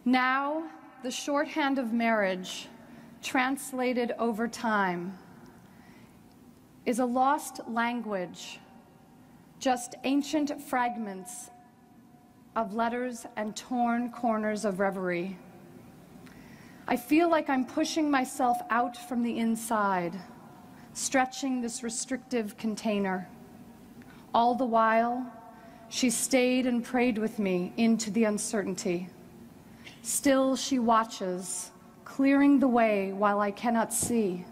Now, the shorthand of marriage, translated over time, is a lost language, just ancient fragments of letters and torn corners of reverie. I feel like I'm pushing myself out from the inside, stretching this restrictive container. All the while, she stayed and prayed with me into the uncertainty. Still she watches, clearing the way while I cannot see,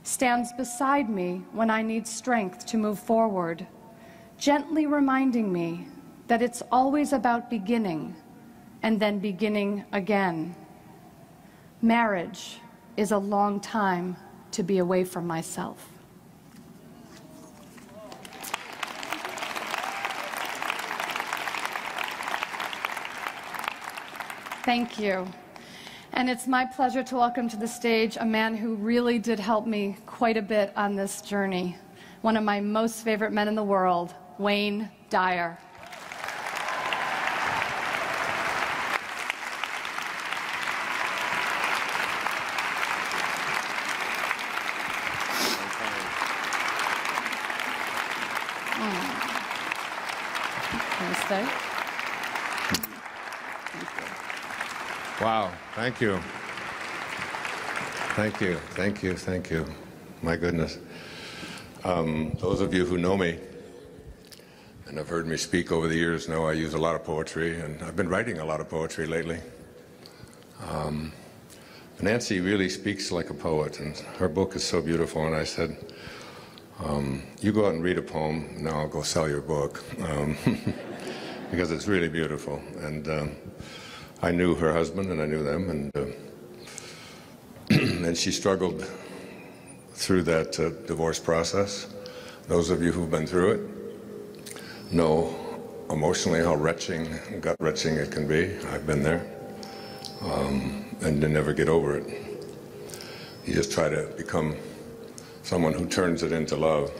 stands beside me when I need strength to move forward, gently reminding me that it's always about beginning and then beginning again. Marriage is a long time to be away from myself. Thank you. And it's my pleasure to welcome to the stage a man who really did help me quite a bit on this journey. One of my most favorite men in the world, Wayne Dyer. Can I stay? Wow, thank you. Thank you, thank you, thank you. My goodness. Those of you who know me and have heard me speak over the years know I use a lot of poetry, and I've been writing a lot of poetry lately. Nancy really speaks like a poet, and her book is so beautiful, and I said, you go out and read a poem, now I'll go sell your book, because it's really beautiful. And I knew her husband, and I knew them, and and she struggled through that divorce process. Those of you who've been through it know emotionally how wrenching, gut-wrenching it can be. I've been there, and to never get over it. You just try to become someone who turns it into love.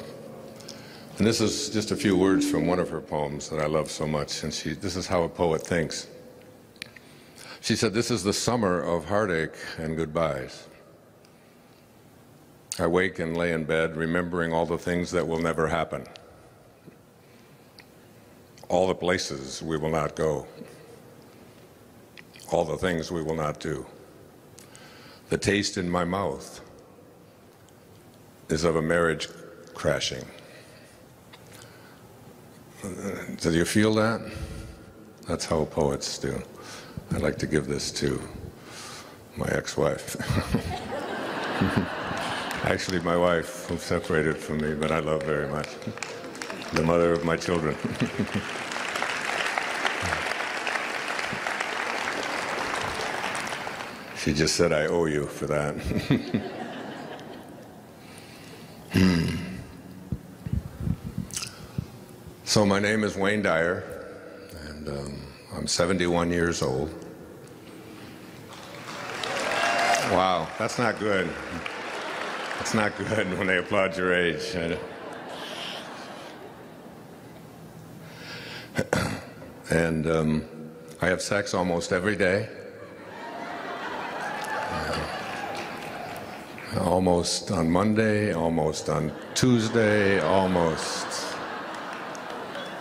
And this is just a few words from one of her poems that I love so much, and this is how a poet thinks. She said, "This is the summer of heartache and goodbyes. I wake and lay in bed, remembering all the things that will never happen, all the places we will not go, all the things we will not do. The taste in my mouth is of a marriage crashing." Do you feel that? That's how poets do. I'd like to give this to my ex-wife. Actually, my wife, who separated from me, but I love very much. The mother of my children. She just said, "I owe you for that." So my name is Wayne Dyer, and I'm 71 years old. Wow, that's not good. It's not good when they applaud your age. And I have sex almost every day. Almost on Monday, almost on Tuesday, almost.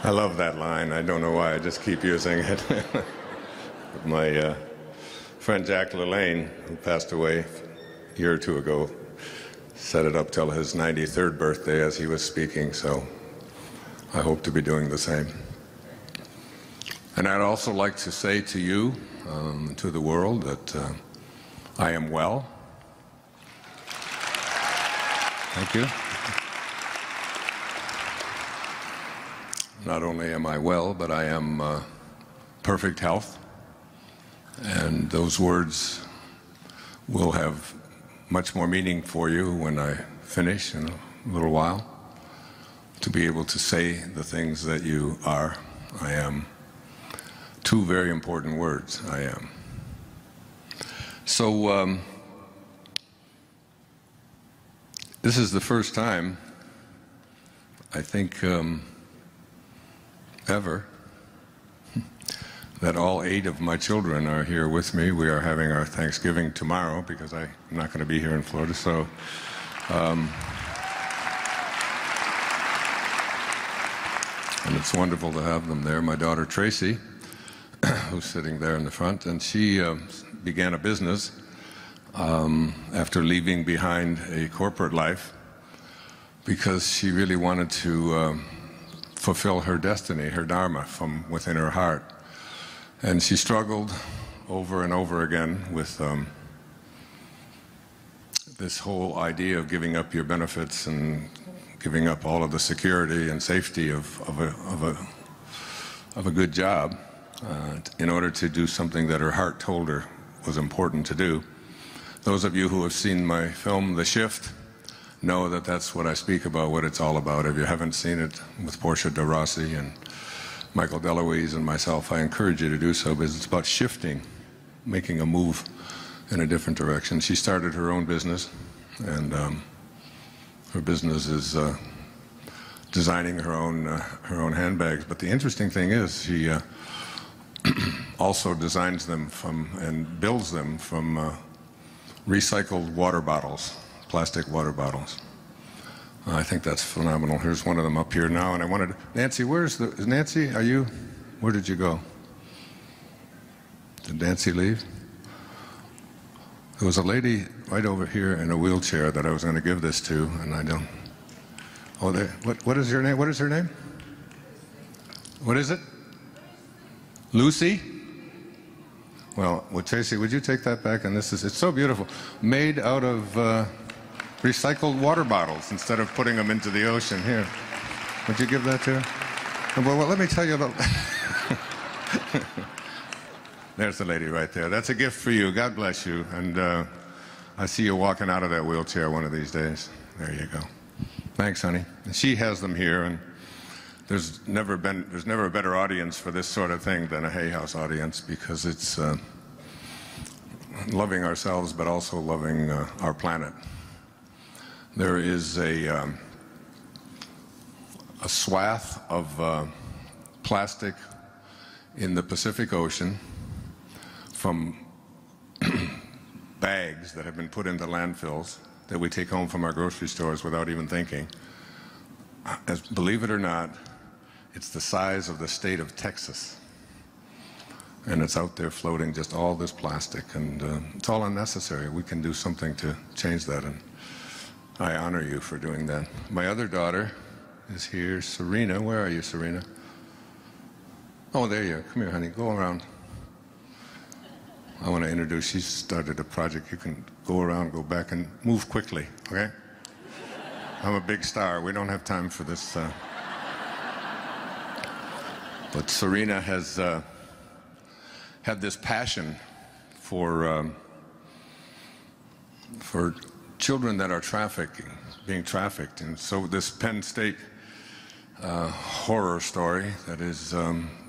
I love that line. I don't know why, I just keep using it. My friend Jack LaLanne, who passed away a year or two ago, set it up till his 93rd birthday as he was speaking, so I hope to be doing the same. And I'd also like to say to you, to the world, that I am well. Thank you. Not only am I well, but I am perfect health. And those words will have much more meaning for you when I finish in a little while, to be able to say the things that you are. I am. Two very important words, I am. So this is the first time, I think, ever, that all 8 of my children are here with me. We are having our Thanksgiving tomorrow because I'm not going to be here in Florida. So, and it's wonderful to have them there. My daughter Tracy, who's sitting there in the front, and she began a business after leaving behind a corporate life because she really wanted to fulfill her destiny, her dharma from within her heart. And she struggled over and over again with this whole idea of giving up your benefits and giving up all of the security and safety of a good job in order to do something that her heart told her was important to do. Those of you who have seen my film, The Shift, know that that's what I speak about, what it's all about. If you haven't seen it with Portia de Rossi and Michael DeLuise and myself, I encourage you to do so because it's about shifting, making a move in a different direction. She started her own business, and her business is designing her own handbags. But the interesting thing is she also designs them from and builds them from recycled water bottles, plastic water bottles. I think that's phenomenal. Here's one of them up here now, and I wanted Nancy. Is Nancy? Are you? Where did you go? Did Nancy leave? There was a lady right over here in a wheelchair that I was going to give this to, and I don't. Oh, there. What is your name? What is her name? What is it? Lucy? Well, Tracy, would you take that back? And it's so beautiful. Made out of recycled water bottles instead of putting them into the ocean. Here. Would you give that to her? Well, let me tell you about... There's the lady right there. That's a gift for you. God bless you. And I see you walking out of that wheelchair one of these days. There you go. Thanks, honey. And she has them here, and there's never a better audience for this sort of thing than a Hay House audience, because it's loving ourselves but also loving our planet. There is a swath of plastic in the Pacific Ocean from bags that have been put into landfills that we take home from our grocery stores without even thinking. Believe it or not, it's the size of the state of Texas. And it's out there floating, just all this plastic, and it's all unnecessary. We can do something to change that, and I honor you for doing that. My other daughter is here, Serena. Where are you, Serena? Oh, there you are. Come here, honey. Go around. I want to introduce, she started a project. You can go around, go back, and move quickly, okay? I'm a big star. We don't have time for this. But Serena has had this passion for children that are being trafficked. And so this Penn State horror story that is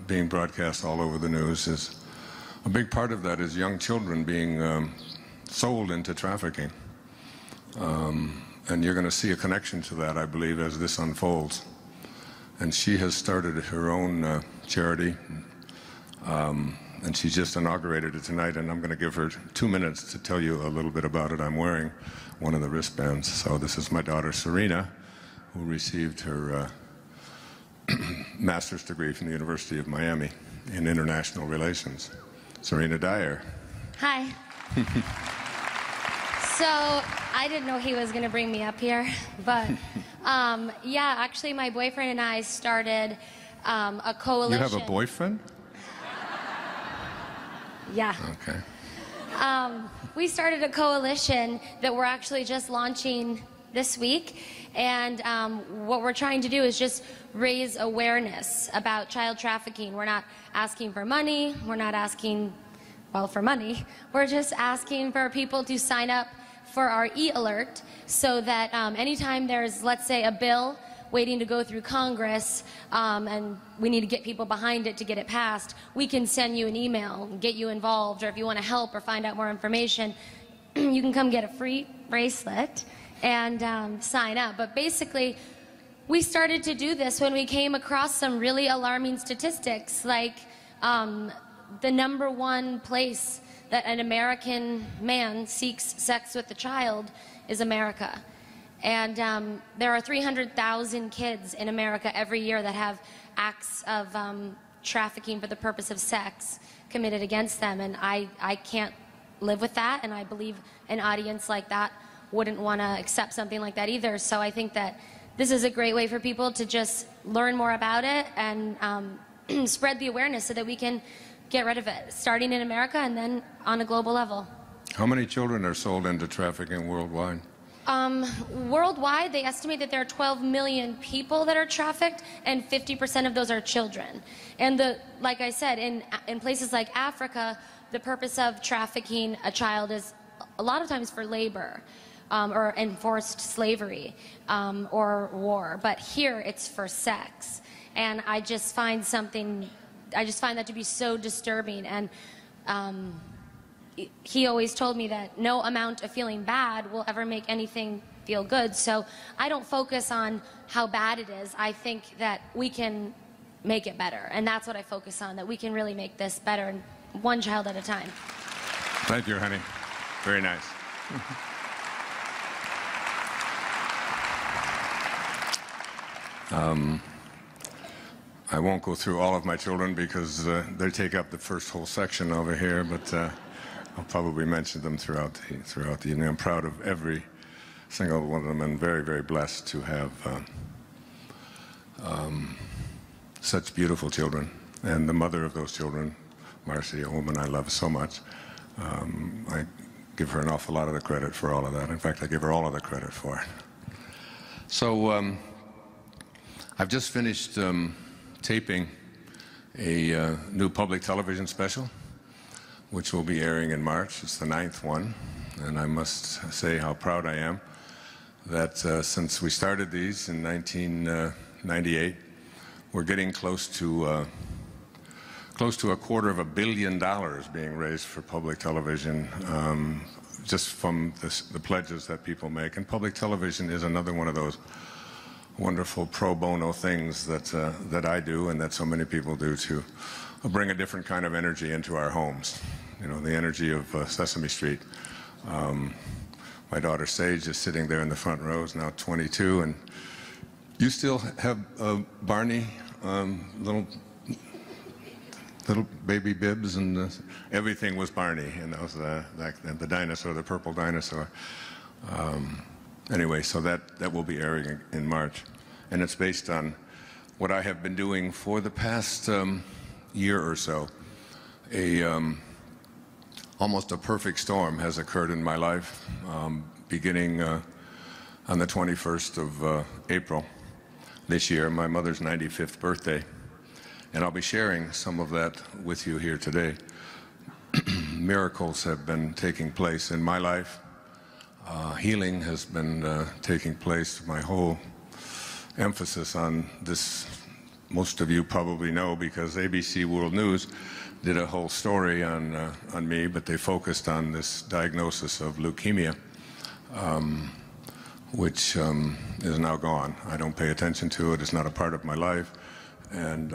being broadcast all over the news is a big part of that is young children being sold into trafficking. And you're going to see a connection to that, I believe, as this unfolds. And she has started her own charity, and she just inaugurated it tonight, and I'm going to give her 2 minutes to tell you a little bit about it. I'm wearing one of the wristbands. So this is my daughter, Serena, who received her master's degree from the University of Miami in international relations. Serena Dyer. Hi. So I didn't know he was going to bring me up here, but yeah, actually my boyfriend and I started a coalition. You have a boyfriend? Yeah. Okay. We started a coalition that we're actually just launching this week, and what we're trying to do is just raise awareness about child trafficking. We're not asking for money. We're not asking, well, for money. We're just asking for people to sign up for our e-alert so that anytime there's, let's say, a bill waiting to go through Congress, and we need to get people behind it to get it passed, we can send you an email and get you involved, or if you want to help or find out more information, you can come get a free bracelet and sign up. But basically, we started to do this when we came across some really alarming statistics, like the #1 place that an American man seeks sex with a child is America. And there are 300,000 kids in America every year that have acts of trafficking for the purpose of sex committed against them. And I can't live with that, and I believe an audience like that wouldn't want to accept something like that either. So I think that this is a great way for people to just learn more about it and spread the awareness so that we can get rid of it, starting in America and then on a global level. How many children are sold into trafficking worldwide? Worldwide, they estimate that there are 12 million people that are trafficked, and 50% of those are children. And like I said, in places like Africa, the purpose of trafficking a child is a lot of times for labor, or enforced slavery, or war. But here, it's for sex. And I just find that to be so disturbing. And he always told me that no amount of feeling bad will ever make anything feel good. So I don't focus on how bad it is. I think that we can make it better. And that's what I focus on, that we can really make this better, one child at a time. Thank you, honey. Very nice. I won't go through all of my children because they take up the first whole section over here, but I'll probably mention them throughout the evening. I'm proud of every single one of them, and very, very blessed to have such beautiful children. And the mother of those children, Marcy, a woman I love so much, I give her an awful lot of the credit for all of that. In fact, I give her all of the credit for it. So I've just finished taping a new public television special, which will be airing in March. It's the 9th one, and I must say how proud I am that since we started these in 1998, we're getting close to $250 million being raised for public television, just from the pledges that people make. And public television is another one of those wonderful pro bono things that I do and that so many people do to bring a different kind of energy into our homes. You know, the energy of Sesame Street. My daughter Sage is sitting there in the front row, is now 22, and you still have Barney, little baby Bibs, and everything was Barney, and that was the dinosaur, the purple dinosaur. Anyway, so that will be airing in March, and it's based on what I have been doing for the past year or so. Almost a perfect storm has occurred in my life, beginning on the 21st of April this year, my mother's 95th birthday, and I'll be sharing some of that with you here today. Miracles have been taking place in my life. Healing has been taking place. My whole emphasis on this, most of you probably know because ABC World News did a whole story on me, but they focused on this diagnosis of leukemia, which is now gone. I don't pay attention to it. It's not a part of my life, and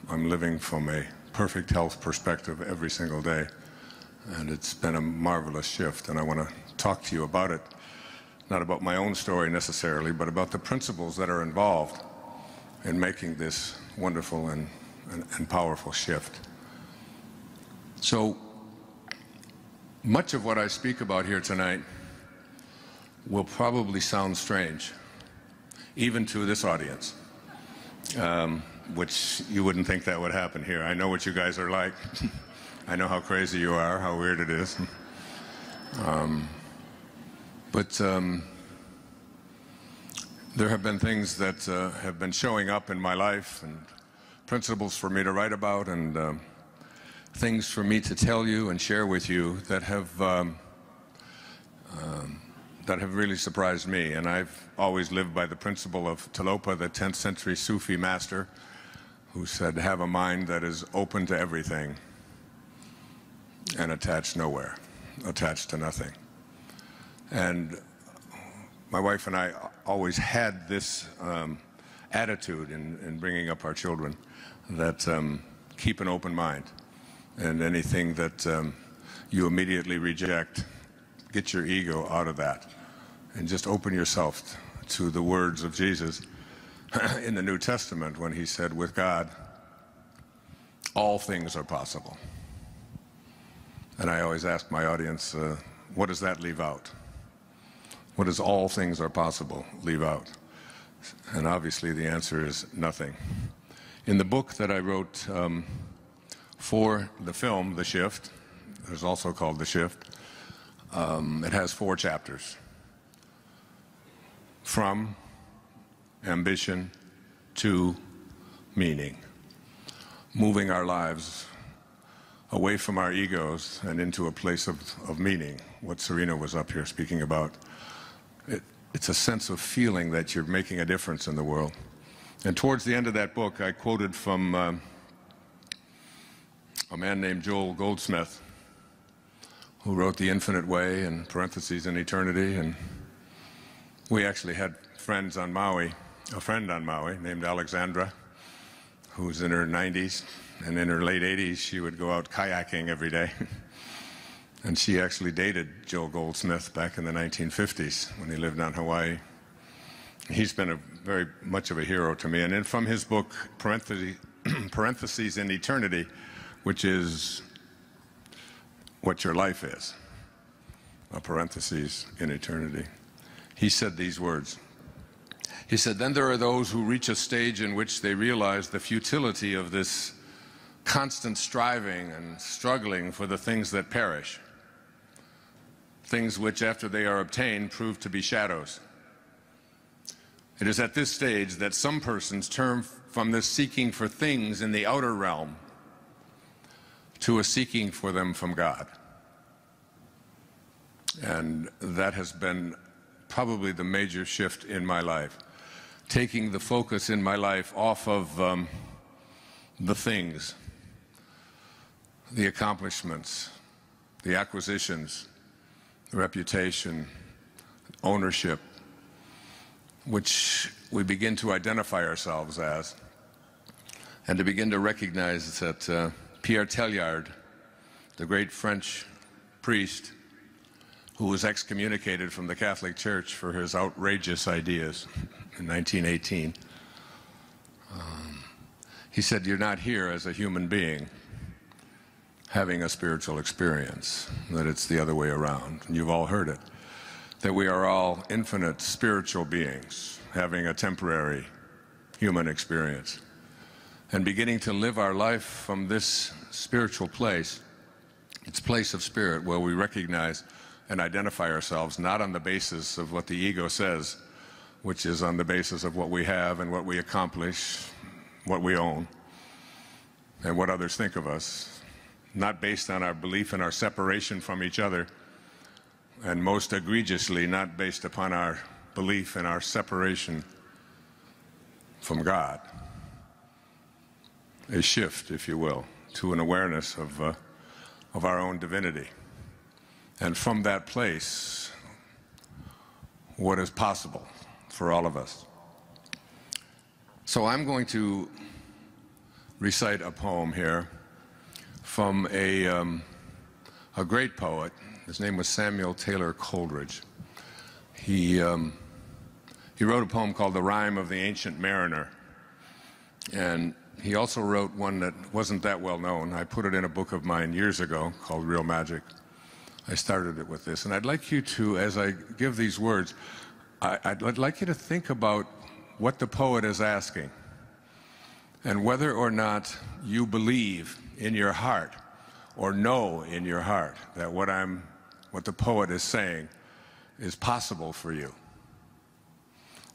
I'm living from a perfect health perspective every single day, and it's been a marvelous shift, and I want to talk to you about it, not about my own story necessarily, but about the principles that are involved in making this wonderful and powerful shift. So much of what I speak about here tonight will probably sound strange, even to this audience, which you wouldn't think that would happen here. I know what you guys are like. I know how crazy you are, how weird it is. But there have been things that have been showing up in my life, and principles for me to write about, and things for me to tell you and share with you that have really surprised me. And I've always lived by the principle of Tilopa, the 10th century Sufi master, who said, have a mind that is open to everything and attached nowhere, attached to nothing. And my wife and I always had this attitude in bringing up our children, that keep an open mind. and anything that you immediately reject. Get your ego out of that and just open yourself to the words of Jesus in the New Testament when he said, with God, all things are possible. And I always ask my audience, what does that leave out? What does all things are possible leave out? And obviously the answer is nothing. In the book that I wrote for the film, The Shift, it's also called The Shift, it has 4 chapters. From ambition to meaning. Moving our lives away from our egos and into a place of meaning, what Serena was up here speaking about. It's a sense of feeling that you're making a difference in the world. And towards the end of that book, I quoted from a man named Joel Goldsmith, who wrote The Infinite Way, in parentheses, in eternity. And we actually had friends on Maui, a friend on Maui named Alexandra, who's in her 90s, and in her late 80s, she would go out kayaking every day. And she actually dated Joel Goldsmith back in the 1950s when he lived on Hawaii. He's been very much of a hero to me. And then from his book, Parentheses in Eternity, which is what your life is, a parentheses in eternity, he said these words. He said, then there are those who reach a stage in which they realize the futility of this constant striving and struggling for the things that perish, things which, after they are obtained, prove to be shadows. It is at this stage that some persons turn from this seeking for things in the outer realm to a seeking for them from God. And that has been probably the major shift in my life, taking the focus in my life off of the things, the accomplishments, the acquisitions, the reputation, ownership, which we begin to identify ourselves as, and to begin to recognize that Pierre Teilhard, the great French priest who was excommunicated from the Catholic Church for his outrageous ideas in 1918, he said, you're not here as a human being having a spiritual experience, that it's the other way around. And you've all heard it, that we are all infinite spiritual beings having a temporary human experience and beginning to live our life from this spiritual place, its place of spirit, where we recognize and identify ourselves not on the basis of what the ego says, which is on the basis of what we have and what we accomplish, what we own, and what others think of us, not based on our belief in our separation from each other, and most egregiously not based upon our belief in our separation from God. A shift, if you will, to an awareness of our own divinity. And from that place, what is possible for all of us. So I'm going to recite a poem here from a great poet. His name was Samuel Taylor Coleridge. He wrote a poem called The Rime of the Ancient Mariner. And he also wrote one that wasn't that well known. I put it in a book of mine years ago called Real Magic. I started it with this. And I'd like you to, as I give these words, I'd like you to think about what the poet is asking and whether or not you believe in your heart or know in your heart that what the poet is saying is possible for you,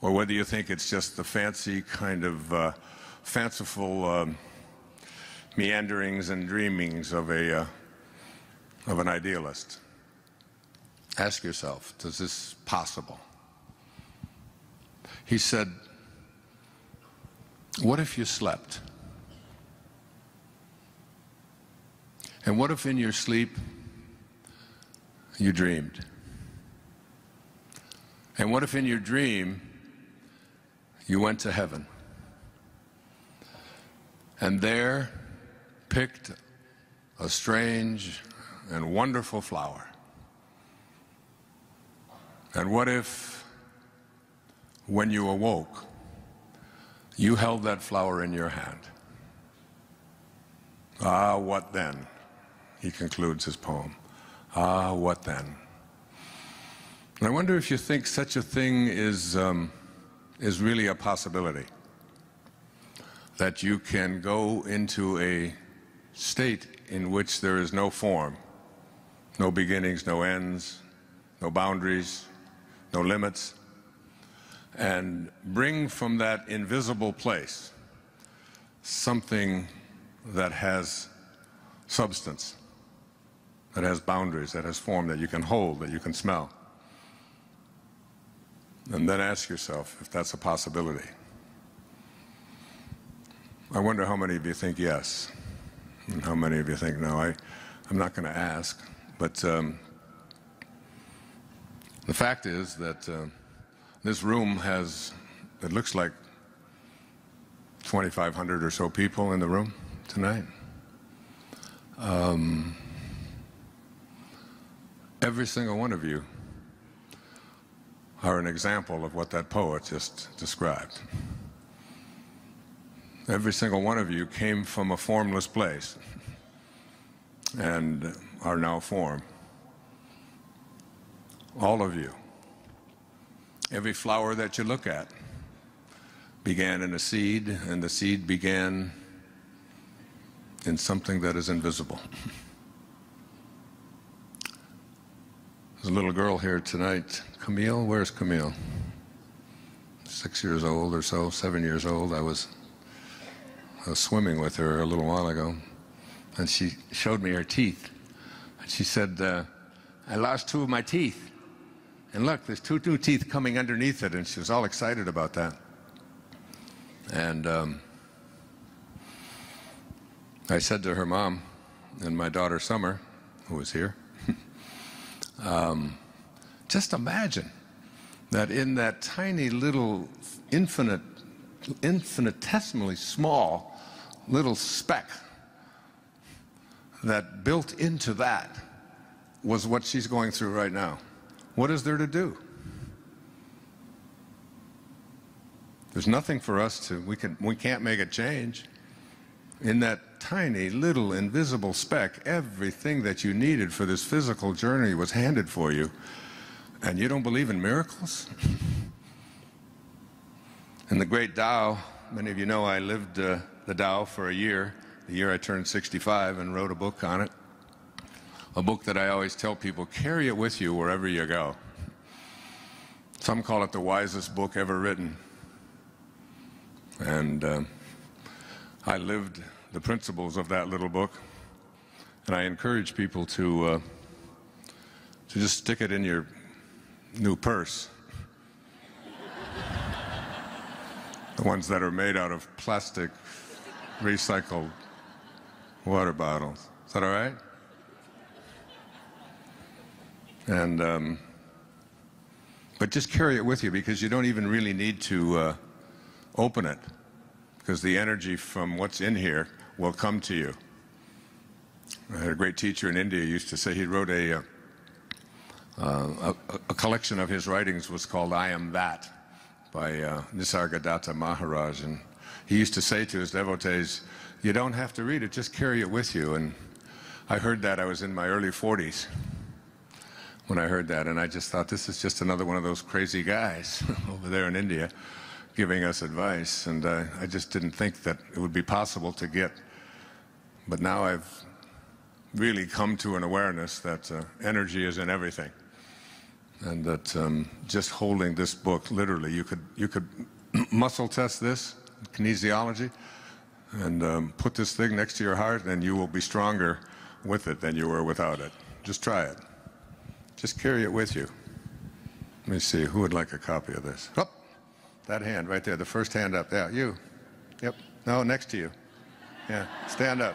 or whether you think it's just the fancy kind of fanciful meanderings and dreamings of an idealist. Ask yourself, is this possible? He said, what if you slept? And what if in your sleep you dreamed? And what if in your dream you went to heaven and there picked a strange and wonderful flower. And what if, when you awoke, you held that flower in your hand? Ah, what then? He concludes his poem. Ah, what then? And I wonder if you think such a thing is really a possibility. That you can go into a state in which there is no form, no beginnings, no ends, no boundaries, no limits, and bring from that invisible place something that has substance, that has boundaries, that has form, that you can hold, that you can smell. And then ask yourself if that's a possibility. I wonder how many of you think yes, and how many of you think no. I'm not going to ask, but the fact is that this room has, it looks like 2,500 or so people in the room tonight. Every single one of you are an example of what that poet just described. Every single one of you came from a formless place and are now form. All of you. Every flower that you look at began in a seed, and the seed began in something that is invisible. There's a little girl here tonight. Camille, where's Camille? 6 years old or so, 7 years old. I was swimming with her a little while ago, and she showed me her teeth. And she said, I lost 2 of my teeth. And look, there's 2 new teeth coming underneath it, and she was all excited about that. And I said to her mom and my daughter Summer, who was here, just imagine that in that tiny little infinitesimally small little speck that built into that was what she's going through right now. What is there to do? There's nothing for us to, we can't make a change. In that tiny little invisible speck, everything that you needed for this physical journey was handed for you. And you don't believe in miracles? In the great Tao, many of you know I lived the Tao for a year, the year I turned 65, and wrote a book on it. A book that I always tell people, carry it with you wherever you go. Some call it the wisest book ever written. And I lived the principles of that little book, and I encourage people to just stick it in your new purse. The ones that are made out of plastic, recycled water bottles. Is that all right? And but just carry it with you, because you don't even really need to open it, because the energy from what's in here will come to you. I had a great teacher in India who used to say, he wrote a collection of his writings was called I Am That, by Nisargadatta Maharaj, and he used to say to his devotees, you don't have to read it, just carry it with you. And I heard that, I was in my early 40s when I heard that, and I just thought, this is just another one of those crazy guys over there in India giving us advice, and I just didn't think that it would be possible to get. But now I've really come to an awareness that energy is in everything, and that just holding this book, literally, you could muscle test this, kinesiology, and put this thing next to your heart, and you will be stronger with it than you were without it. Just try it. Just carry it with you. Let me see, who would like a copy of this? Oh, that hand right there, the first hand up. Yeah, you. Yep. No, next to you. Yeah, stand up.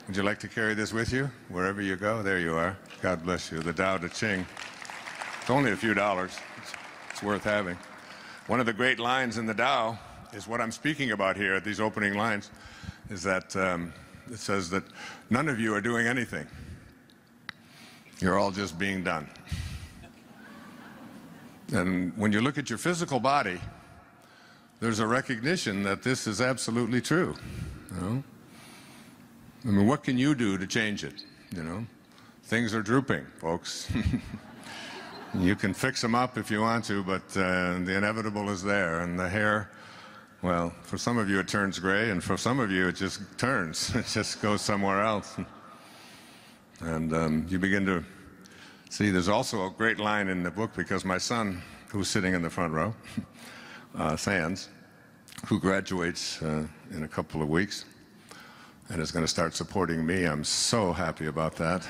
Would you like to carry this with you wherever you go? There you are. God bless you. The Tao Te Ching. It's only a few dollars. It's worth having. One of the great lines in the Tao is what I'm speaking about here at these opening lines, is that that says that none of you are doing anything. You're all just being done. And when you look at your physical body, there's a recognition that this is absolutely true. You know? I mean, what can you do to change it? You know, things are drooping, folks. You can fix them up if you want to, but the inevitable is there. And the hair, well, for some of you it turns gray, and for some of you it just turns. It just goes somewhere else. And you begin to see, there's also a great line in the book, because my son, who's sitting in the front row, Sands, who graduates in a couple of weeks and is going to start supporting me. I'm so happy about that.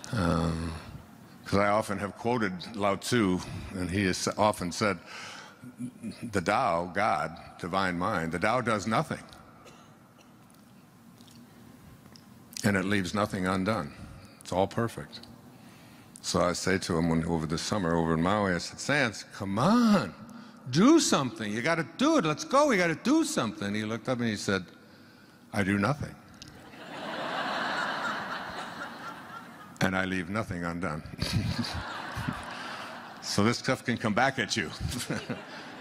Because I often have quoted Lao Tzu, and he has often said, the Tao, God, divine mind, the Tao does nothing. And it leaves nothing undone. It's all perfect. So I say to him over the summer over in Maui, I said, Sands, come on, do something. You got to do it. Let's go. We got to do something. He looked up and he said, I do nothing. And I leave nothing undone. So this stuff can come back at you.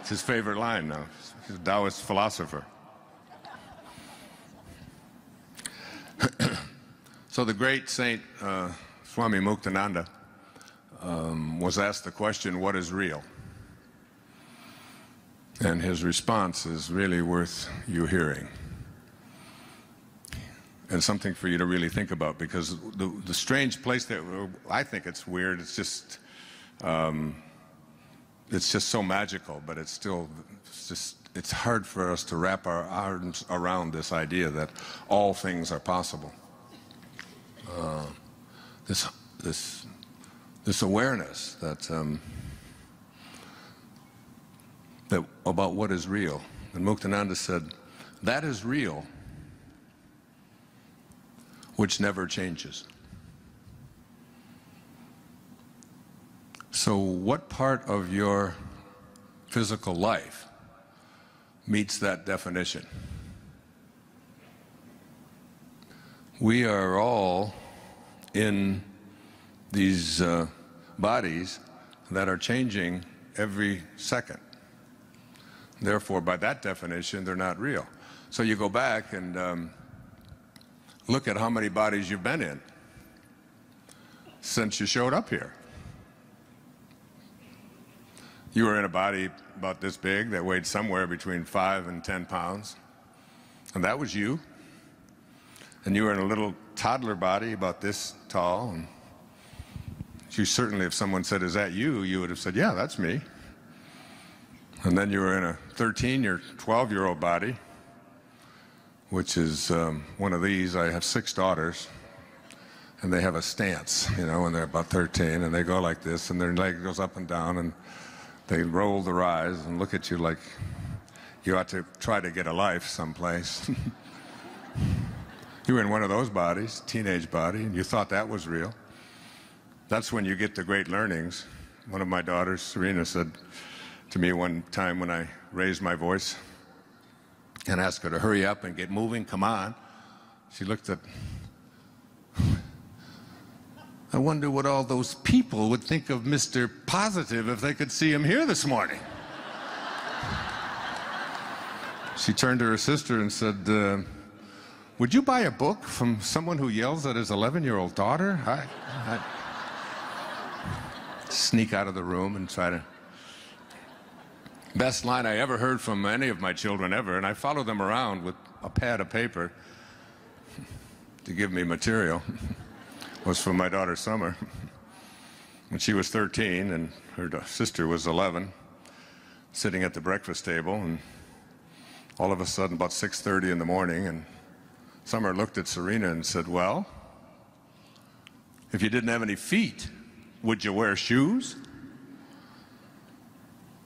It's his favorite line now. He's a Taoist philosopher. So the great Saint Swami Muktananda was asked the question, what is real? And his response is really worth you hearing. And something for you to really think about, because the strange place that I think it's weird, it's just so magical, but it's still, it's hard for us to wrap our arms around this idea that all things are possible. This awareness that about what is real. And Muktananda said, that is real, which never changes. So what part of your physical life meets that definition? We are all in these bodies that are changing every second. Therefore, by that definition, they're not real. So you go back and look at how many bodies you've been in since you showed up here. You were in a body about this big that weighed somewhere between 5 and 10 pounds, and that was you. And you were in a little toddler body about this tall, and you certainly, if someone said, is that you, you would have said, yeah, that's me. And then you were in a 13 or 12-year-old body, which is one of these. I have 6 daughters, and they have a stance, you know, when they're about 13, and they go like this, and their leg goes up and down, and they roll their eyes and look at you like you ought to try to get a life someplace. You were in one of those bodies, teenage body, and you thought that was real. That's when you get the great learnings. One of my daughters, Serena, said to me one time when I raised my voice and asked her to hurry up and get moving, come on. She looked at, I wonder what all those people would think of Mr. Positive if they could see him here this morning. She turned to her sister and said, would you buy a book from someone who yells at his 11-year-old daughter? I'd sneak out of the room and try to. Best line I ever heard from any of my children ever, and I followed them around with a pad of paper to give me material, was from my daughter Summer. When she was 13 and her sister was 11, sitting at the breakfast table, and all of a sudden about 6:30 in the morning, and Summer looked at Serena and said, well, if you didn't have any feet, would you wear shoes?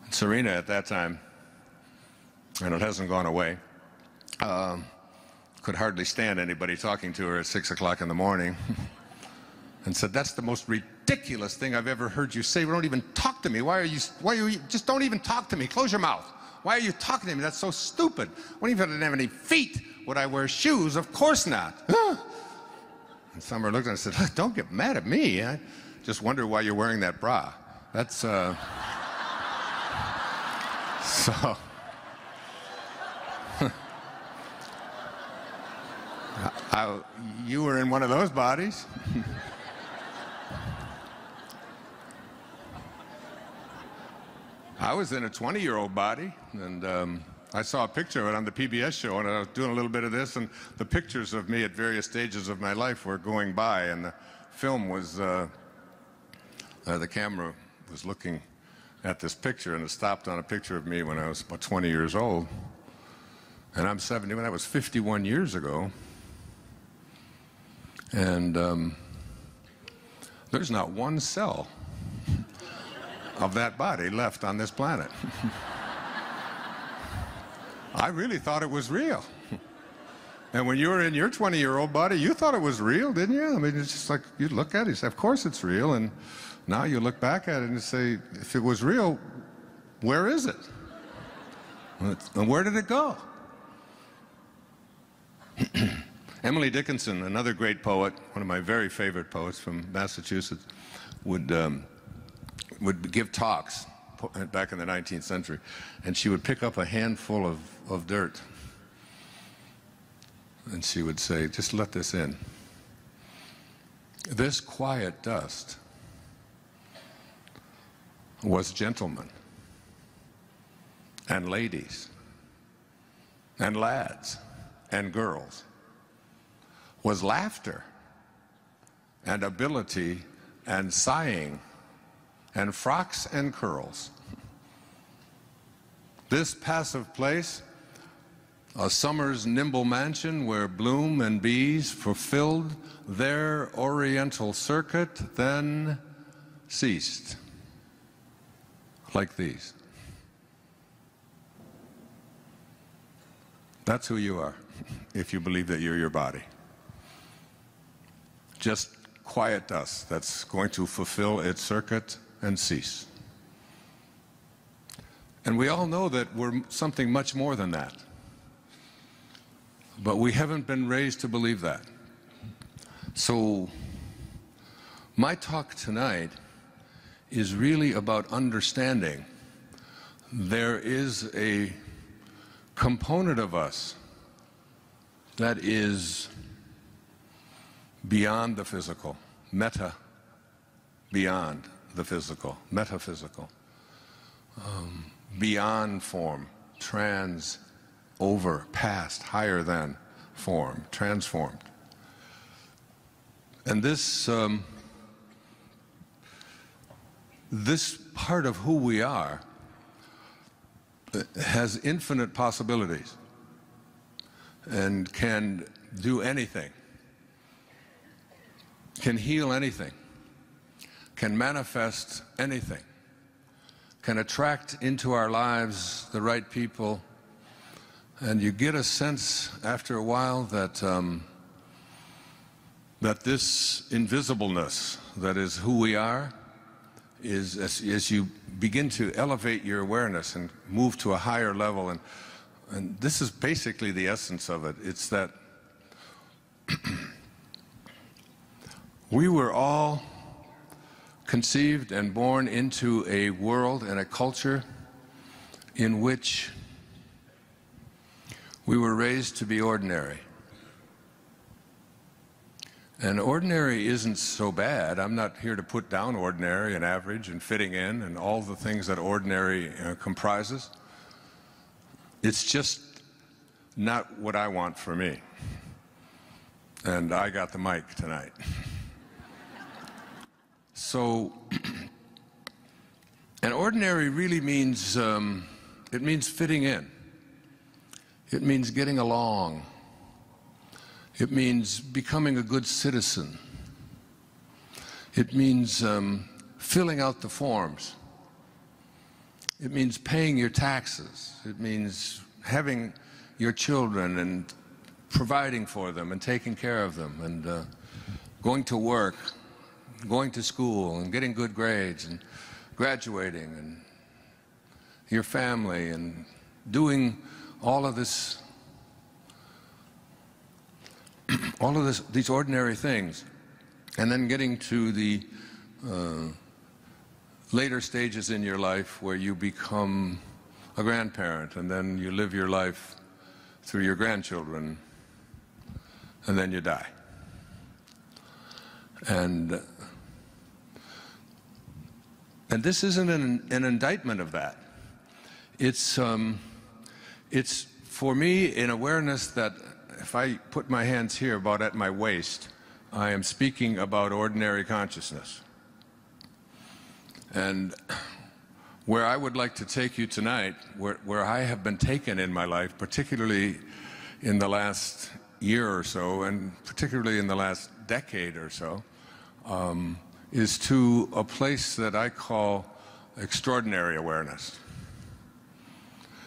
And Serena at that time, and it hasn't gone away, could hardly stand anybody talking to her at 6 o'clock in the morning, and said, that's the most ridiculous thing I've ever heard you say. Don't even talk to me. Why are you, just don't even talk to me. Close your mouth. Why are you talking to me? That's so stupid. What if you didn't have any feet? Would I wear shoes? Of course not. And Summer looked at me and said, don't get mad at me. I just wonder why you're wearing that bra. That's, so... you were in one of those bodies. I was in a 20-year-old body, and I saw a picture of it on the PBS show, and I was doing a little bit of this, and the pictures of me at various stages of my life were going by, and the film was, the camera was looking at this picture, and it stopped on a picture of me when I was about 20 years old. And I'm 70, when that was 51 years ago. And there's not one cell of that body left on this planet. I really thought it was real. And when you were in your 20-year-old body, you thought it was real, didn't you? I mean, it's just like, you look at it, you say, of course it's real. And now you look back at it and you say, if it was real, where is it? And where did it go? Emily Dickinson, another great poet, one of my very favorite poets from Massachusetts, would give talks back in the 19th century, and she would pick up a handful of dirt, and she would say, just let this in. This quiet dust was gentlemen and ladies and lads and girls, was laughter and ability and sighing and frocks and curls. This passive place, a summer's nimble mansion where bloom and bees fulfilled their oriental circuit, then ceased, like these. That's who you are, if you believe that you're your body. Just quiet dust that's going to fulfill its circuit and cease. And we all know that we're something much more than that. But we haven't been raised to believe that. So my talk tonight is really about understanding there is a component of us that is beyond the physical, beyond the physical, metaphysical, beyond form, over, past, higher than form, transformed. And this part of who we are has infinite possibilities and can do anything, can heal anything, can manifest anything, can attract into our lives the right people. And you get a sense after a while that that this invisibleness that is who we are is, as you begin to elevate your awareness and move to a higher level, and this is basically the essence of it. It's that we were all conceived and born into a world and a culture in which we were raised to be ordinary. And ordinary isn't so bad. I'm not here to put down ordinary and average and fitting in and all the things that ordinary comprises. It's just not what I want for me. And I got the mic tonight. So, and ordinary really means, it means fitting in. It means getting along. It means becoming a good citizen. It means filling out the forms. It means paying your taxes. It means having your children and providing for them and taking care of them and going to work, going to school and getting good grades and graduating and your family and doing all of this all of these ordinary things, and then getting to the later stages in your life where you become a grandparent, and then you live your life through your grandchildren, and then you die. And this isn't an indictment of that. It's for me an awareness that if I put my hands here about at my waist, I am speaking about ordinary consciousness. And where I would like to take you tonight, where I have been taken in my life, particularly in the last year or so, and particularly in the last decade or so, is to a place that I call extraordinary awareness.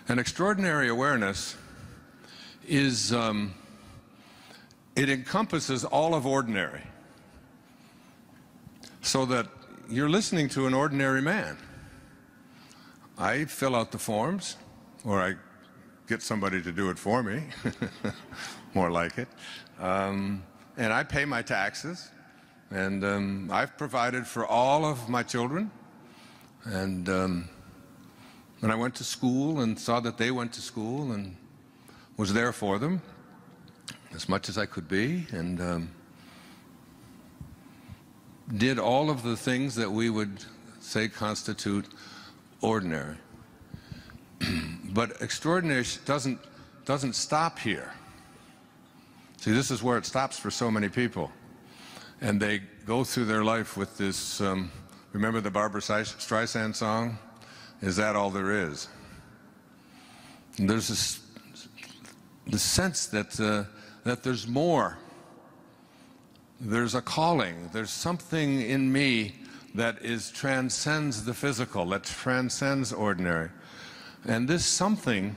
And extraordinary awareness is, it encompasses all of ordinary, so that you're listening to an ordinary man. I fill out the forms, or I get somebody to do it for me, more like it, and I pay my taxes, and I've provided for all of my children, and I went to school and saw that they went to school and was there for them as much as I could be, and did all of the things that we would say constitute ordinary. But extraordinary doesn't stop here. See, this is where it stops for so many people. And they go through their life with this, remember the Barbra Streisand song? Is that all there is? And there's this sense that there's more. There's a calling. There's something in me that transcends the physical, that transcends ordinary. And this something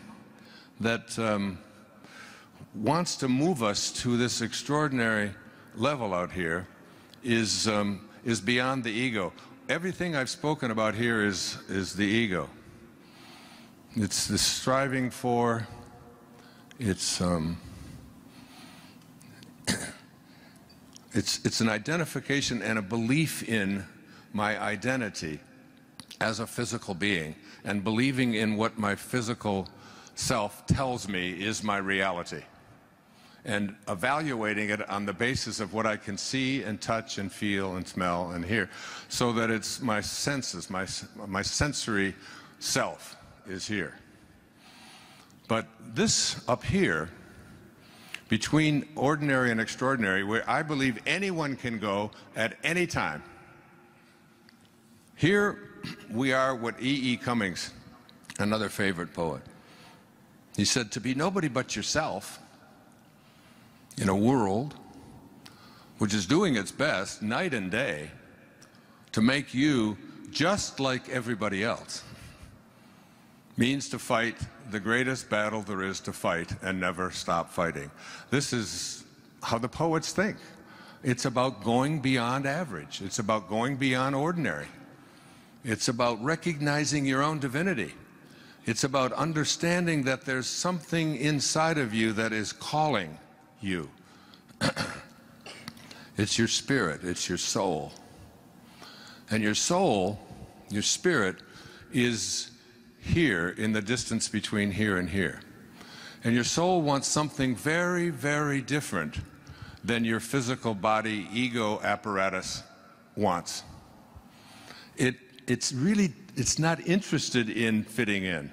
that wants to move us to this extraordinary level out here is beyond the ego. Everything I've spoken about here is the ego. It's the striving for, it's an identification and a belief in my identity as a physical being, and believing in what my physical self tells me is my reality, and evaluating it on the basis of what I can see and touch and feel and smell and hear, so that it's my senses, my sensory self is here. But this up here, between ordinary and extraordinary, where I believe anyone can go at any time. Here we are what E.E. Cummings, another favorite poet, he said, to be nobody but yourself in a world which is doing its best night and day to make you just like everybody else means to fight the greatest battle there is to fight and never stop fighting. This is how the poets think. It's about going beyond average. It's about going beyond ordinary. It's about recognizing your own divinity. It's about understanding that there's something inside of you that is calling you. It's your spirit, it's your soul. And your soul, your spirit, is here in the distance between here and here. And your soul wants something very, very different than your physical body ego apparatus wants. It's not interested in fitting in.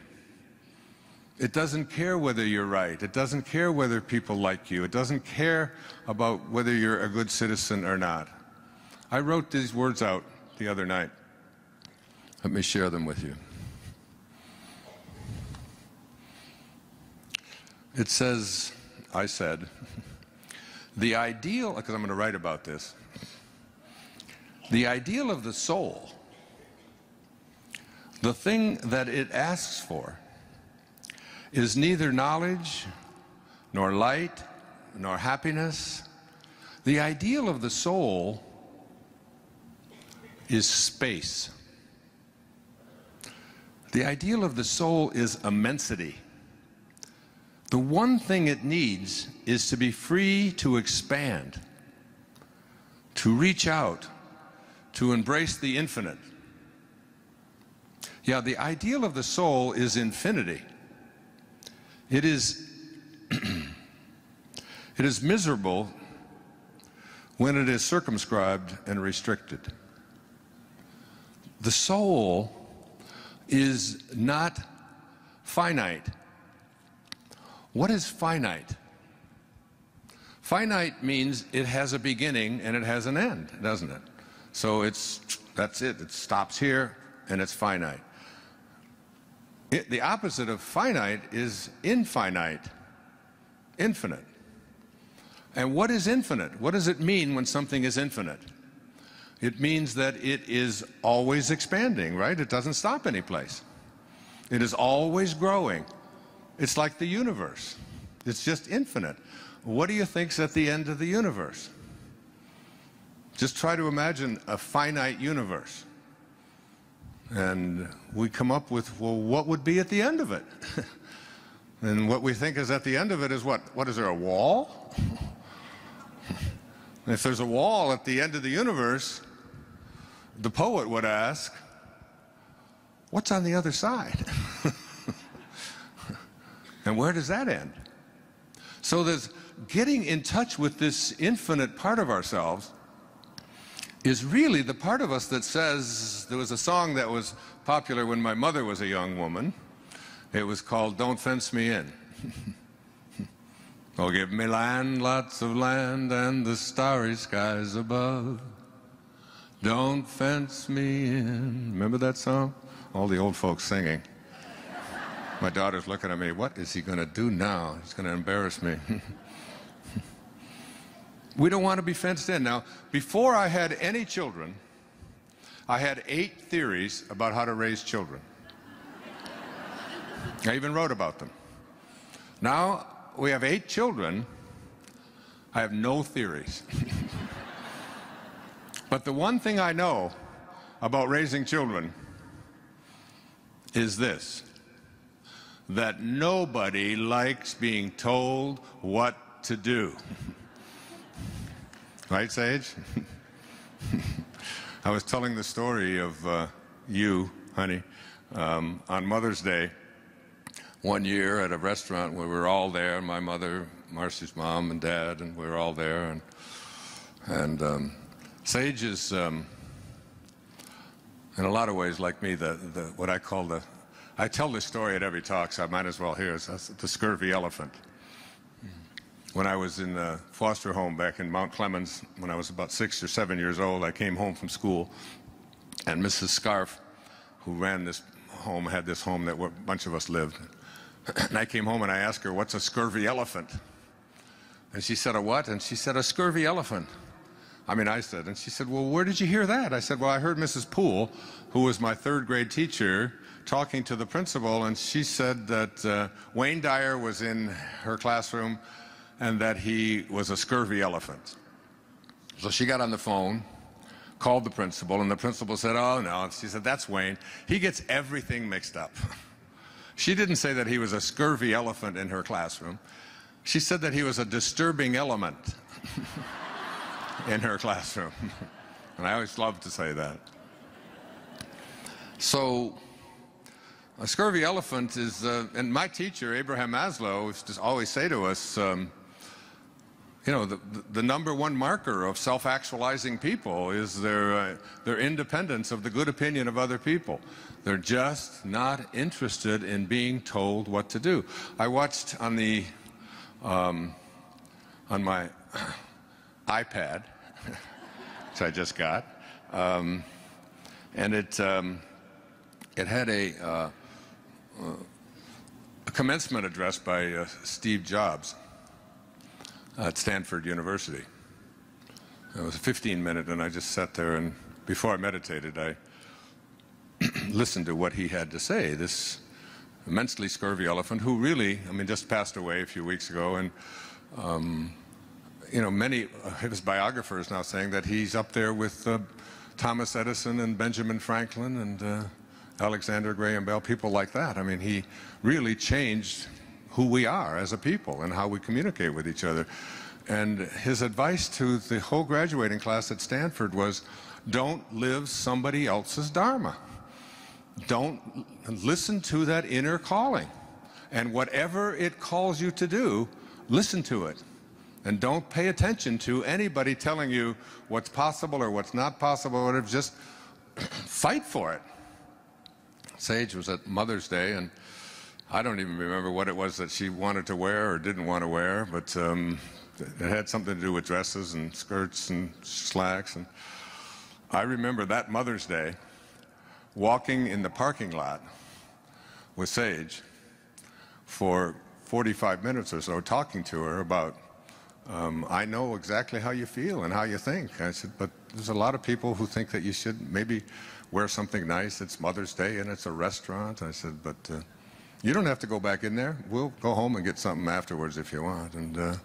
It doesn't care whether you're right. It doesn't care whether people like you. It doesn't care about whether you're a good citizen or not. I wrote these words out the other night. Let me share them with you. It says, I said, the ideal, because I'm going to write about this, the ideal of the soul, the thing that it asks for, is neither knowledge, nor light, nor happiness. The ideal of the soul is space. The ideal of the soul is immensity. the one thing it needs is to be free to expand, to reach out, to embrace the infinite. Yeah, the ideal of the soul is infinity. It is, it is miserable when it is circumscribed and restricted. The soul is not finite. What is finite? Finite means it has a beginning and it has an end, doesn't it? So that's it. It stops here and it's finite. The opposite of finite is infinite, infinite. And what is infinite? What does it mean when something is infinite? It means that it is always expanding, right? It doesn't stop any place. It is always growing. It's like the universe. It's just infinite. What do you think's at the end of the universe? Just try to imagine a finite universe. And we come up with, well, what would be at the end of it? And what we think is at the end of it is what? What is there, a wall? If there's a wall at the end of the universe, the poet would ask, what's on the other side? And where does that end? So there's getting in touch with this infinite part of ourselves is really the part of us that says, there was a song that was popular when my mother was a young woman. It was called Don't Fence Me In. Oh, give me land, lots of land, and the starry skies above. Don't fence me in. Remember that song? All the old folks singing. My daughter's looking at me, what is he going to do now? He's going to embarrass me. We don't want to be fenced in. Now, before I had any children, I had 8 theories about how to raise children. I even wrote about them. Now we have 8 children. I have no theories. But the one thing I know about raising children is this, that nobody likes being told what to do. Right, Sage? I was telling the story of you, honey, on Mother's Day one year at a restaurant where we were all there, my mother, Marcy's mom and dad, and we were all there. And Sage is, in a lot of ways, like me, what I call I tell this story at every talk, so I might as well hear it. It's the scurvy elephant. When I was in a foster home back in Mount Clemens, when I was about 6 or 7 years old, I came home from school, and Mrs. Scarf, who ran this home, had this home that a bunch of us lived. And I came home and I asked her, what's a scurvy elephant? And she said, a what? And she said, a scurvy elephant. I mean, I said, and she said, well, where did you hear that? I said, well, I heard Mrs. Poole, who was my 3rd grade teacher, talking to the principal, and she said that Wayne Dyer was in her classroom and that he was a scurvy elephant. So she got on the phone, called the principal, and the principal said, oh, no. And she said, that's Wayne. He gets everything mixed up. She didn't say that he was a scurvy elephant in her classroom. She said that he was a disturbing element in her classroom. And I always loved to say that. So a scurvy elephant is, and my teacher, Abraham Maslow, used to always say to us, you know, the number one marker of self-actualizing people is their independence of the good opinion of other people. They're just not interested in being told what to do. I watched on on my iPad, which I just got, and it had a commencement address by Steve Jobs at Stanford University. It was a 15-minute, and I just sat there, and before I meditated, I listened to what he had to say. This immensely scurvy elephant, who really, I mean, just passed away a few weeks ago, and you know, many of his biographers now saying that he's up there with Thomas Edison and Benjamin Franklin and Alexander Graham Bell, people like that. I mean, he really changed who we are as a people and how we communicate with each other. And his advice to the whole graduating class at Stanford was, don't live somebody else's dharma. Don't listen to that inner calling. And whatever it calls you to do, listen to it. And don't pay attention to anybody telling you what's possible or what's not possible, or whatever. Just fight for it. Sage was at Mother's Day, and I don't even remember what it was that she wanted to wear or didn't want to wear, but it had something to do with dresses and skirts and slacks. And I remember that Mother's Day walking in the parking lot with Sage for 45 minutes or so, talking to her about, I know exactly how you feel and how you think. I said, but there's a lot of people who think that you should maybe wear something nice. It's Mother's Day and it's a restaurant. I said, but you don't have to go back in there. We'll go home and get something afterwards if you want. And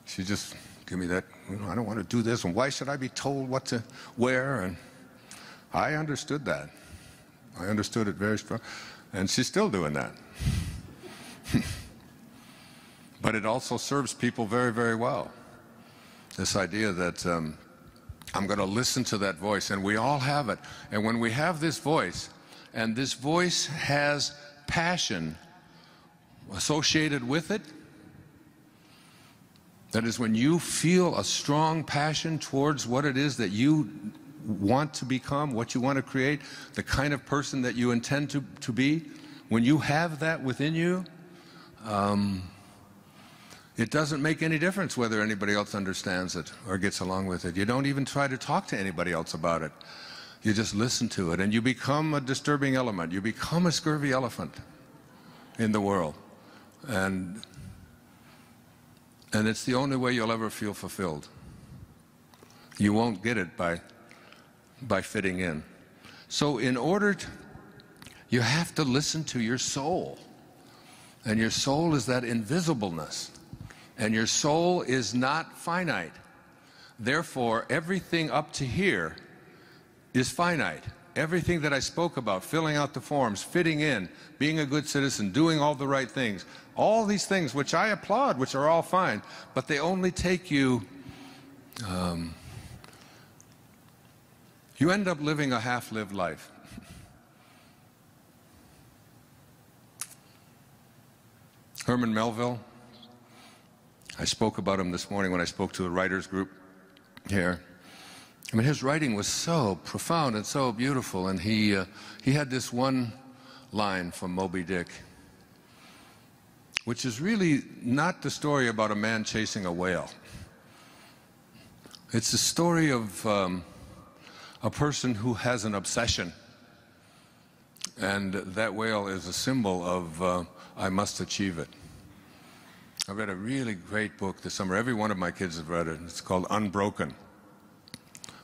she just gave me that, I don't want to do this, and why should I be told what to wear? And I understood that. I understood it very strong. And she's still doing that. But it also serves people very, very well. This idea that I'm going to listen to that voice, and we all have it. And when we have this voice, and this voice has passion associated with it, that is, when you feel a strong passion towards what it is that you want to become, what you want to create, the kind of person that you intend to be, when you have that within you, it doesn't make any difference whether anybody else understands it or gets along with it. You don't even try to talk to anybody else about it. You just listen to it, and you become a disturbing element. You become a scurvy elephant in the world. And it's the only way you'll ever feel fulfilled. You won't get it by fitting in. So in order to, you have to listen to your soul. And your soul is that invisibleness. And your soul is not finite. Therefore, everything up to here is finite. Everything that I spoke about, filling out the forms, fitting in, being a good citizen, doing all the right things, all these things which I applaud, which are all fine, but they only take you, you end up living a half-lived life. Herman Melville, I spoke about him this morning when I spoke to a writers group here. I mean, his writing was so profound and so beautiful, and he had this one line from Moby Dick, which is really not the story about a man chasing a whale. It's the story of a person who has an obsession, and that whale is a symbol of I must achieve it. I read a really great book this summer. Every one of my kids have read it. It's called Unbroken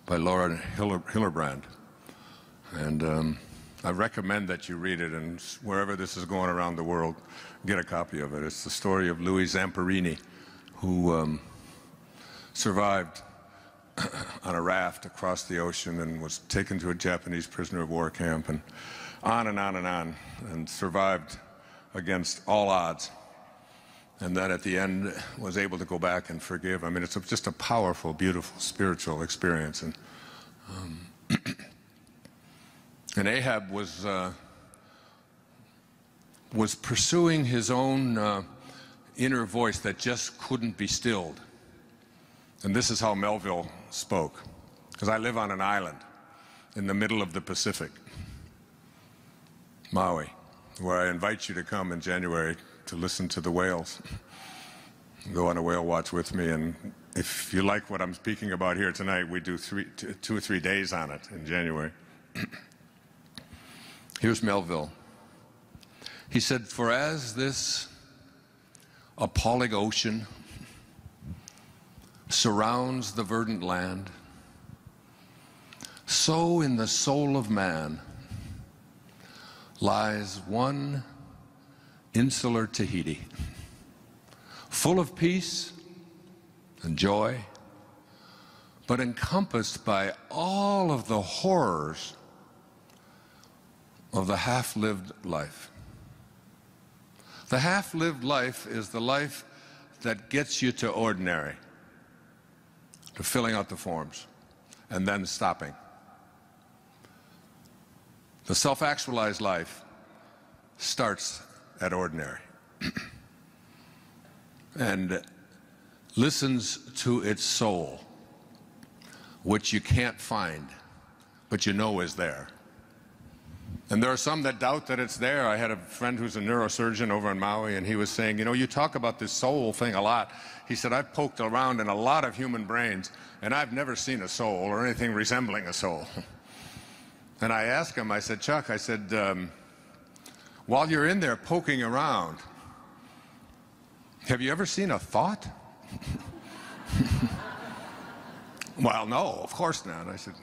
by Laura Hillerbrand. And I recommend that you read it, and wherever this is going around the world, get a copy of it. It's the story of Louis Zamperini, who survived on a raft across the ocean and was taken to a Japanese prisoner of war camp, and on and on and on, and survived against all odds. And then at the end was able to go back and forgive. I mean, it's just a powerful, beautiful, spiritual experience. And, and Ahab was pursuing his own inner voice that just couldn't be stilled. And this is how Melville spoke. Because I live on an island in the middle of the Pacific, Maui, where I invite you to come in January to listen to the whales. Go on a whale watch with me, and if you like what I'm speaking about here tonight, we do 2 or 3 days on it in January. Here's Melville. He said, "For as this appalling ocean surrounds the verdant land, so in the soul of man lies one insular Tahiti, full of peace and joy, but encompassed by all of the horrors of the half-lived life. The half-lived life is the life that gets you to ordinary, to filling out the forms, and then stopping. The self-actualized life starts at ordinary and listens to its soul, which you can't find, but you know is there. And there are some that doubt that it's there. I had a friend who's a neurosurgeon over in Maui, and he was saying, you know, you talk about this soul thing a lot. He said, I've poked around in a lot of human brains, and I've never seen a soul or anything resembling a soul. And I asked him, I said, Chuck, I said, while you're in there poking around, have you ever seen a thought? Well, no, of course not. I said,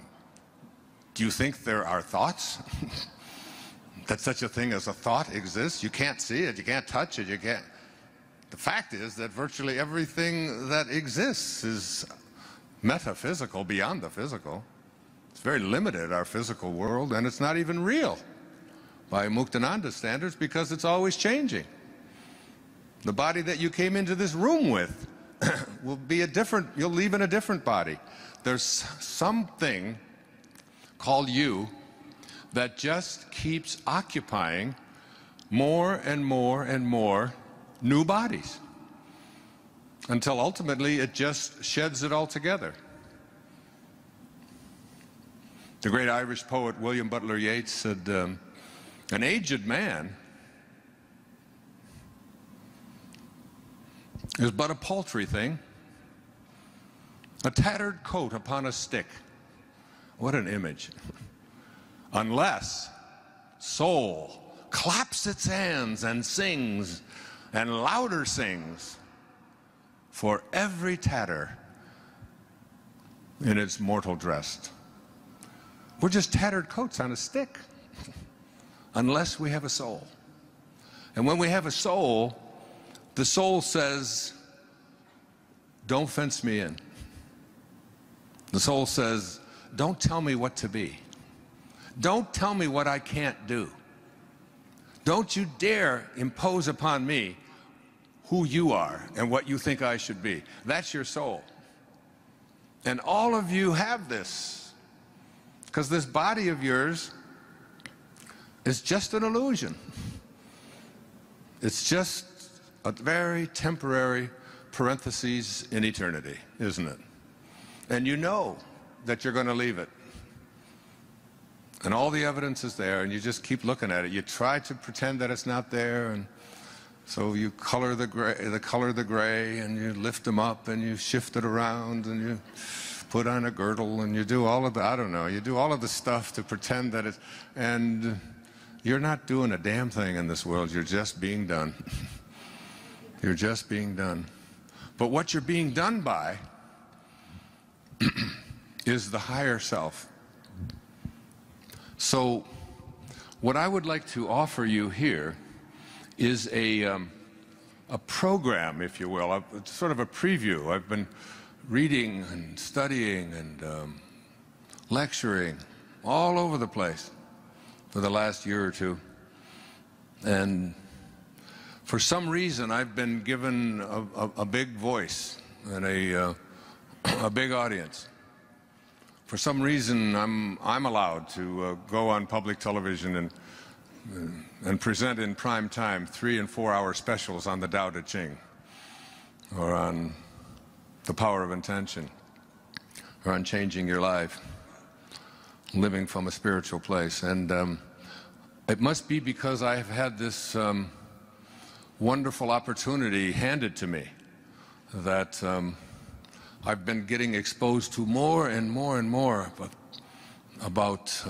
do you think there are thoughts? That such a thing as a thought exists? You can't see it, you can't touch it, you can't. The fact is that virtually everything that exists is metaphysical, beyond the physical. It's very limited, our physical world, and it's not even real by Muktananda standards because it's always changing. The body that you came into this room with will be a different, you'll leave in a different body. There's something called you that just keeps occupying more and more and more new bodies until ultimately it just sheds it all together. The great Irish poet William Butler Yeats said, an aged man is but a paltry thing, a tattered coat upon a stick. What an image. Unless soul claps its hands and sings, and louder sings, for every tatter in its mortal dress. We're just tattered coats on a stick, unless we have a soul. And when we have a soul, the soul says, don't fence me in. The soul says, don't tell me what to be. Don't tell me what I can't do. Don't you dare impose upon me who you are and what you think I should be. That's your soul. And all of you have this, because this body of yours is just an illusion. It's just a very temporary parenthesis in eternity, isn't it? And you know that you're going to leave it. And all the evidence is there, and you just keep looking at it. You try to pretend that it's not there, and so you color the gray, and you lift them up, and you shift it around, and you put on a girdle, and you do all of the, I don't know, you do all of the stuff to pretend that it's, and you're not doing a damn thing in this world. You're just being done. You're just being done. But what you're being done by is the higher self. So what I would like to offer you here is a program, if you will, sort of a preview. I've been reading and studying and lecturing all over the place for the last year or two. And for some reason, I've been given a big voice and a big audience. For some reason, I'm allowed to go on public television and present in prime time 3- and 4-hour specials on the Tao Te Ching, or on the power of intention, or on changing your life, living from a spiritual place. And it must be because I have had this wonderful opportunity handed to me that I've been getting exposed to more and more and more about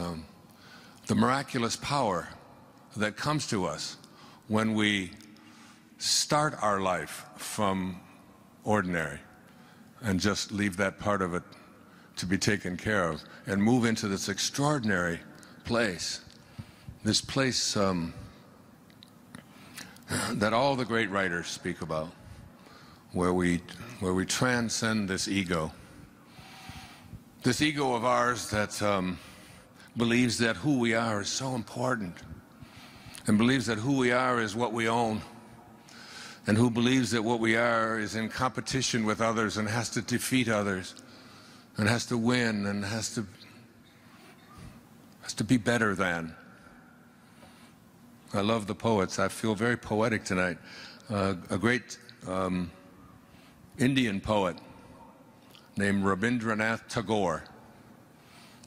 the miraculous power that comes to us when we start our life from ordinary and just leave that part of it to be taken care of and move into this extraordinary place, this place that all the great writers speak about, where we transcend this ego of ours that believes that who we are is so important, and believes that who we are is what we own, and who believes that what we are is in competition with others and has to defeat others and has to win and has to be better than. I love the poets. I feel very poetic tonight. A great Indian poet named Rabindranath Tagore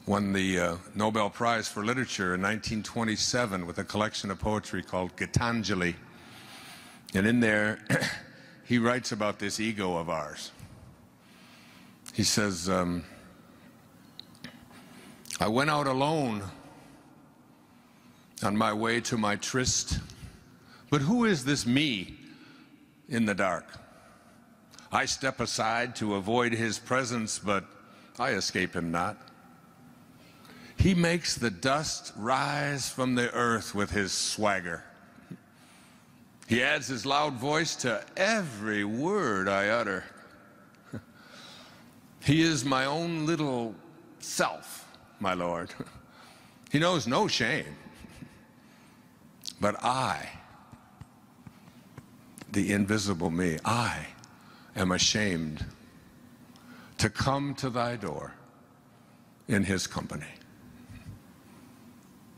won the Nobel Prize for Literature in 1927 with a collection of poetry called Gitanjali. And in there, he writes about this ego of ours. He says, I went out alone on my way to my tryst, but who is this me in the dark? I step aside to avoid his presence, but I escape him not. He makes the dust rise from the earth with his swagger. He adds his loud voice to every word I utter. He is my own little self, my Lord. He knows no shame. But I, the invisible me, I am ashamed to come to thy door in his company.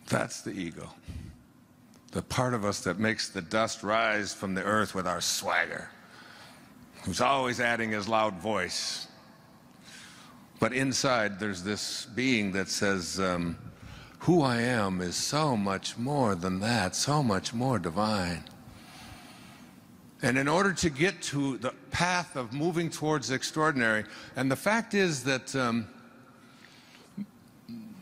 That's the ego. The part of us that makes the dust rise from the earth with our swagger, who's always adding his loud voice. But inside there's this being that says, who I am is so much more than that, so much more divine. And in order to get to the path of moving towards extraordinary, and the fact is that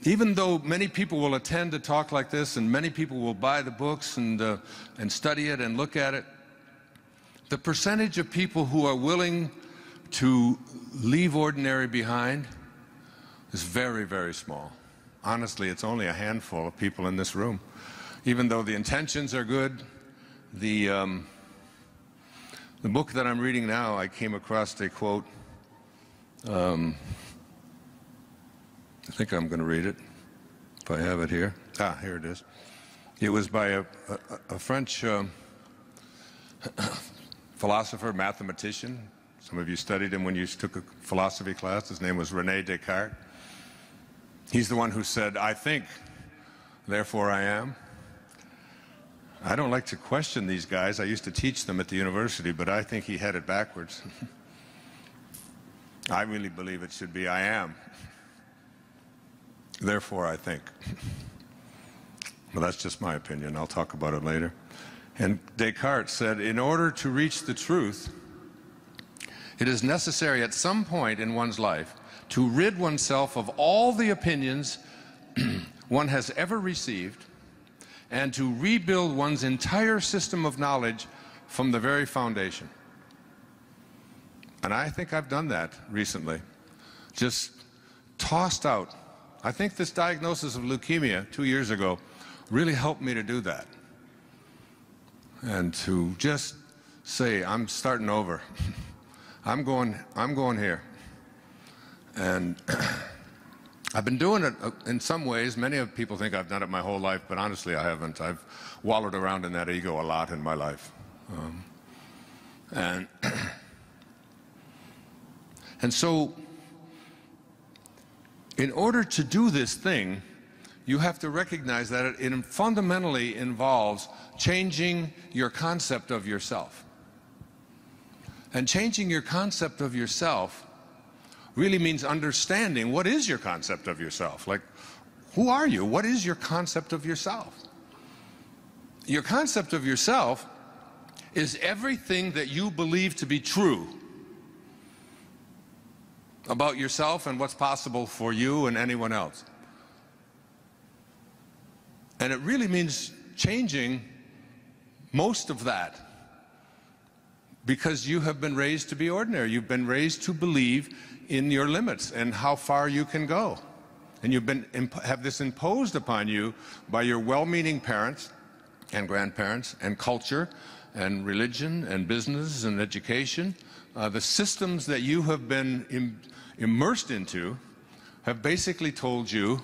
even though many people will attend a talk like this and many people will buy the books and study it and look at it, the percentage of people who are willing to leave ordinary behind is very, very small. Honestly, it's only a handful of people in this room. Even though the intentions are good, the book that I'm reading now, I came across a quote. I think I'm going to read it, if I have it here. Ah, here it is. It was by a French philosopher, mathematician. Some of you studied him when you took a philosophy class. His name was René Descartes. He's the one who said, I think, therefore I am. I don't like to question these guys. I used to teach them at the university, but I think he had it backwards. I really believe it should be, I am. Therefore, I think. Well, that's just my opinion. I'll talk about it later. And Descartes said, in order to reach the truth, it is necessary at some point in one's life to rid oneself of all the opinions one has ever received and to rebuild one's entire system of knowledge from the very foundation. And I think I've done that recently. Just tossed out. I think this diagnosis of leukemia 2 years ago really helped me to do that. And to just say, I'm starting over. I'm going here. And I've been doing it in some ways. Many of people think I've done it my whole life, but honestly I haven't. I've wallowed around in that ego a lot in my life. And so in order to do this thing, you have to recognize that it fundamentally involves changing your concept of yourself. And changing your concept of yourself really means understanding what is your concept of yourself. Like, who are you? What is your concept of yourself? Your concept of yourself is everything that you believe to be true about yourself and what's possible for you and anyone else. And it really means changing most of that, because you have been raised to be ordinary. You've been raised to believe in your limits and how far you can go. And you've have this imposed upon you by your well-meaning parents and grandparents and culture and religion and business and education. The systems that you have been immersed into have basically told you,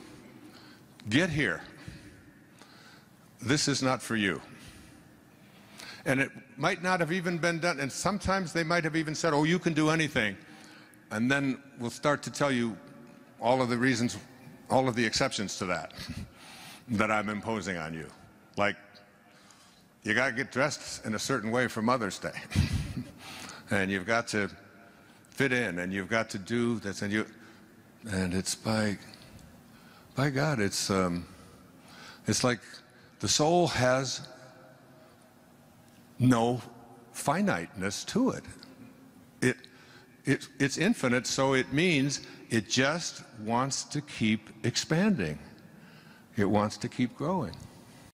get here. This is not for you. And it might not have even been done, and sometimes they might have even said, oh, you can do anything. And then we'll start to tell you all of the reasons, all of the exceptions to that, that I'm imposing on you. Like, you got to get dressed in a certain way for Mother's Day. And you've got to fit in, and you've got to do this, and it's by God, it's like the soul has no finiteness to it. It's infinite, so it means it just wants to keep expanding. It wants to keep growing.